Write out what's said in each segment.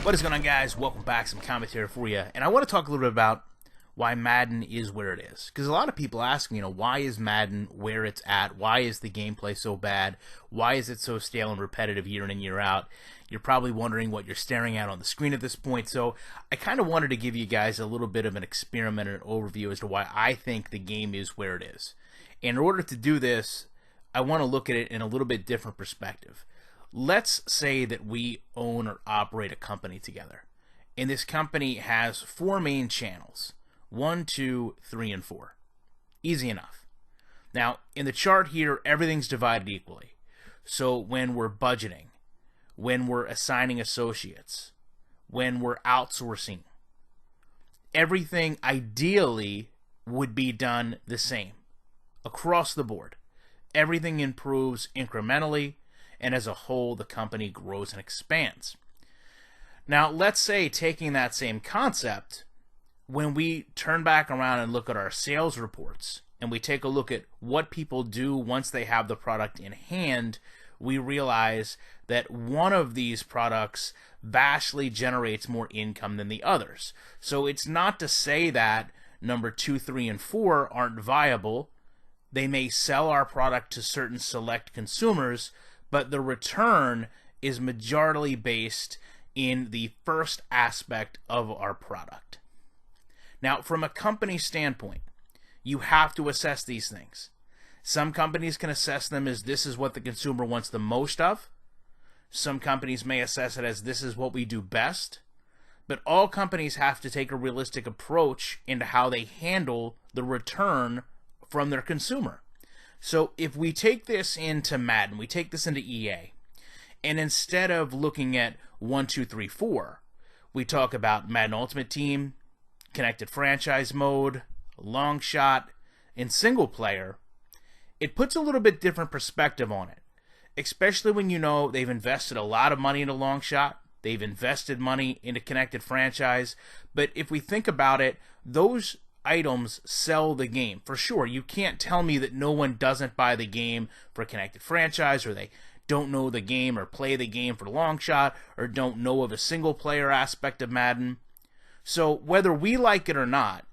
What is going on, guys? Welcome back. Some commentary for you. And I want to talk a little bit about why Madden is where it is. Because a lot of people ask me, why is Madden where it's at? Why is the gameplay so bad? Why is it so stale and repetitive year in and year out? You're probably wondering what you're staring at on the screen at this point. So I kind of wanted to give you guys a little bit of an experiment and an overview as to why I think the game is where it is. And in order to do this, I want to look at it in a little bit different perspective. Let's say that we own or operate a company together, and this company has 4 main channels: 1, 2, 3, and 4. Easy enough. Now, in the chart here, everything's divided equally. So when we're budgeting, when we're assigning associates, when we're outsourcing, everything ideally would be done the same across the board. Everything improves incrementally, and as a whole, the company grows and expands. Now, let's say, taking that same concept, when we turn back around and look at our sales reports, and we take a look at what people do once they have the product in hand, we realize that one of these products vastly generates more income than the others. So it's not to say that number 2, 3, and 4 aren't viable. They may sell our product to certain select consumers, but the return is majorly based in the first aspect of our product. Now, from a company standpoint, you have to assess these things. Some companies can assess them as this is what the consumer wants the most of. Some companies may assess it as this is what we do best. But all companies have to take a realistic approach into how they handle the return from their consumer. So if we take this into Madden, we take this into EA, and instead of looking at 1, 2, 3, 4, we talk about Madden Ultimate Team, Connected Franchise Mode, Long Shot, and Single Player, it puts a little bit different perspective on it, especially when you know they've invested a lot of money into Long Shot, they've invested money into Connected Franchise, but if we think about it, those items sell the game. For sure, you can't tell me that no one doesn't buy the game for Connected Franchise, or they don't know the game or play the game for Long Shot, or don't know of a single player aspect of Madden. So whether we like it or not,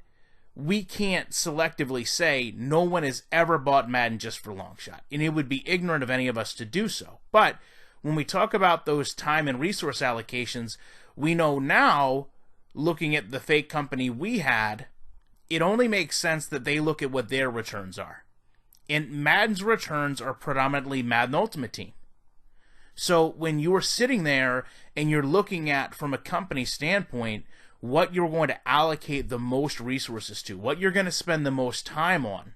we can't selectively say no one has ever bought Madden just for Long Shot, and it would be ignorant of any of us to do so. But when we talk about those time and resource allocations, we know now, looking at the fake company we had, it only makes sense that they look at what their returns are. And Madden's returns are predominantly Madden Ultimate Team. So when you're sitting there and you're looking at, from a company standpoint, what you're going to allocate the most resources to, what you're going to spend the most time on,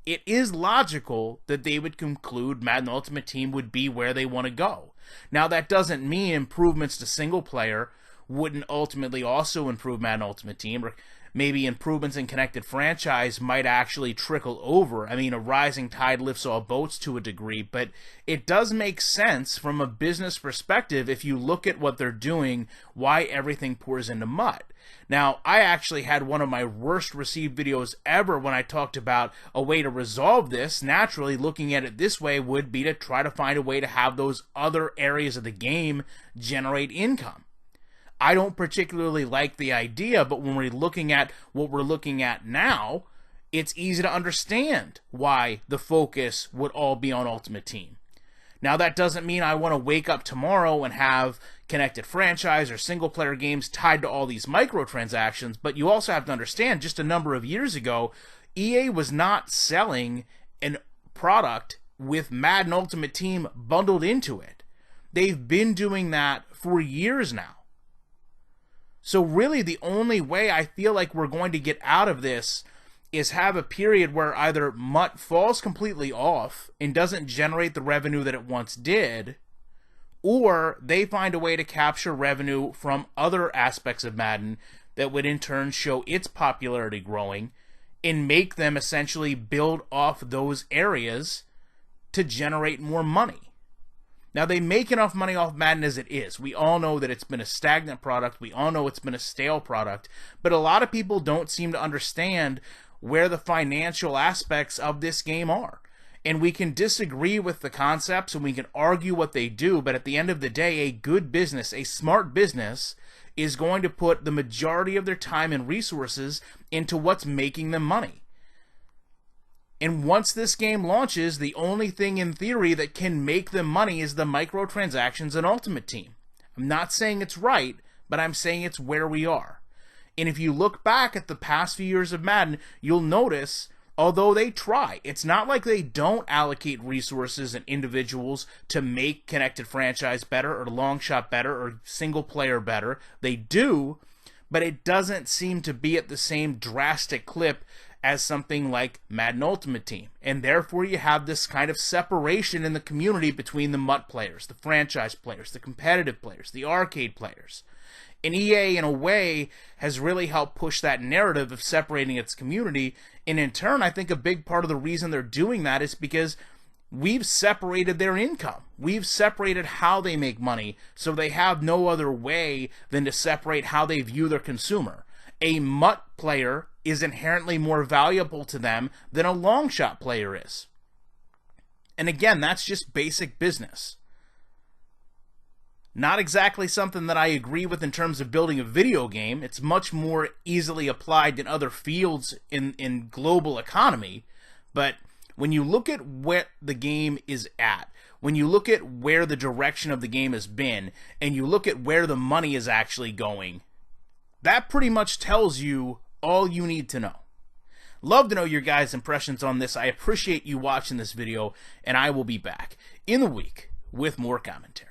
it is logical that they would conclude Madden Ultimate Team would be where they want to go. Now, that doesn't mean improvements to single player wouldn't ultimately also improve Madden Ultimate Team, or maybe improvements in Connected Franchise might actually trickle over. I mean, a rising tide lifts all boats to a degree, but it does make sense from a business perspective if you look at what they're doing, why everything pours into MUT. Now, I actually had one of my worst received videos ever when I talked about a way to resolve this. Naturally, looking at it this way would be to try to find a way to have those other areas of the game generate income. I don't particularly like the idea, but when we're looking at what we're looking at now, it's easy to understand why the focus would all be on Ultimate Team. Now, that doesn't mean I want to wake up tomorrow and have Connected Franchise or single-player games tied to all these microtransactions, but you also have to understand, just a number of years ago, EA was not selling a product with Madden Ultimate Team bundled into it. They've been doing that for years now. So really, the only way I feel like we're going to get out of this is have a period where either MUT falls completely off and doesn't generate the revenue that it once did, or they find a way to capture revenue from other aspects of Madden that would in turn show its popularity growing and make them essentially build off those areas to generate more money. Now, they make enough money off Madden as it is. We all know that it's been a stagnant product. We all know it's been a stale product. But a lot of people don't seem to understand where the financial aspects of this game are. And we can disagree with the concepts and we can argue what they do, but at the end of the day, a good business, a smart business, is going to put the majority of their time and resources into what's making them money. And once this game launches, the only thing in theory that can make them money is the microtransactions and Ultimate Team. I'm not saying it's right, but I'm saying it's where we are. And if you look back at the past few years of Madden, you'll notice, although they try, it's not like they don't allocate resources and individuals to make Connected Franchise better or Long Shot better or single player better. They do, but it doesn't seem to be at the same drastic clip as something like Madden Ultimate Team. And therefore you have this kind of separation in the community between the MUT players, the franchise players, the competitive players, the arcade players. And EA, in a way, has really helped push that narrative of separating its community. And in turn, I think a big part of the reason they're doing that is because we've separated their income. We've separated how they make money, so they have no other way than to separate how they view their consumer. A MUT player is inherently more valuable to them than a long shot player is. And again, that's just basic business. Not exactly something that I agree with in terms of building a video game. It's much more easily applied in other fields in global economy. But when you look at what the game is at, when you look at where the direction of the game has been, and you look at where the money is actually going, that pretty much tells you all you need to know. Love to know your guys' impressions on this. I appreciate you watching this video, and I will be back in the week with more commentary.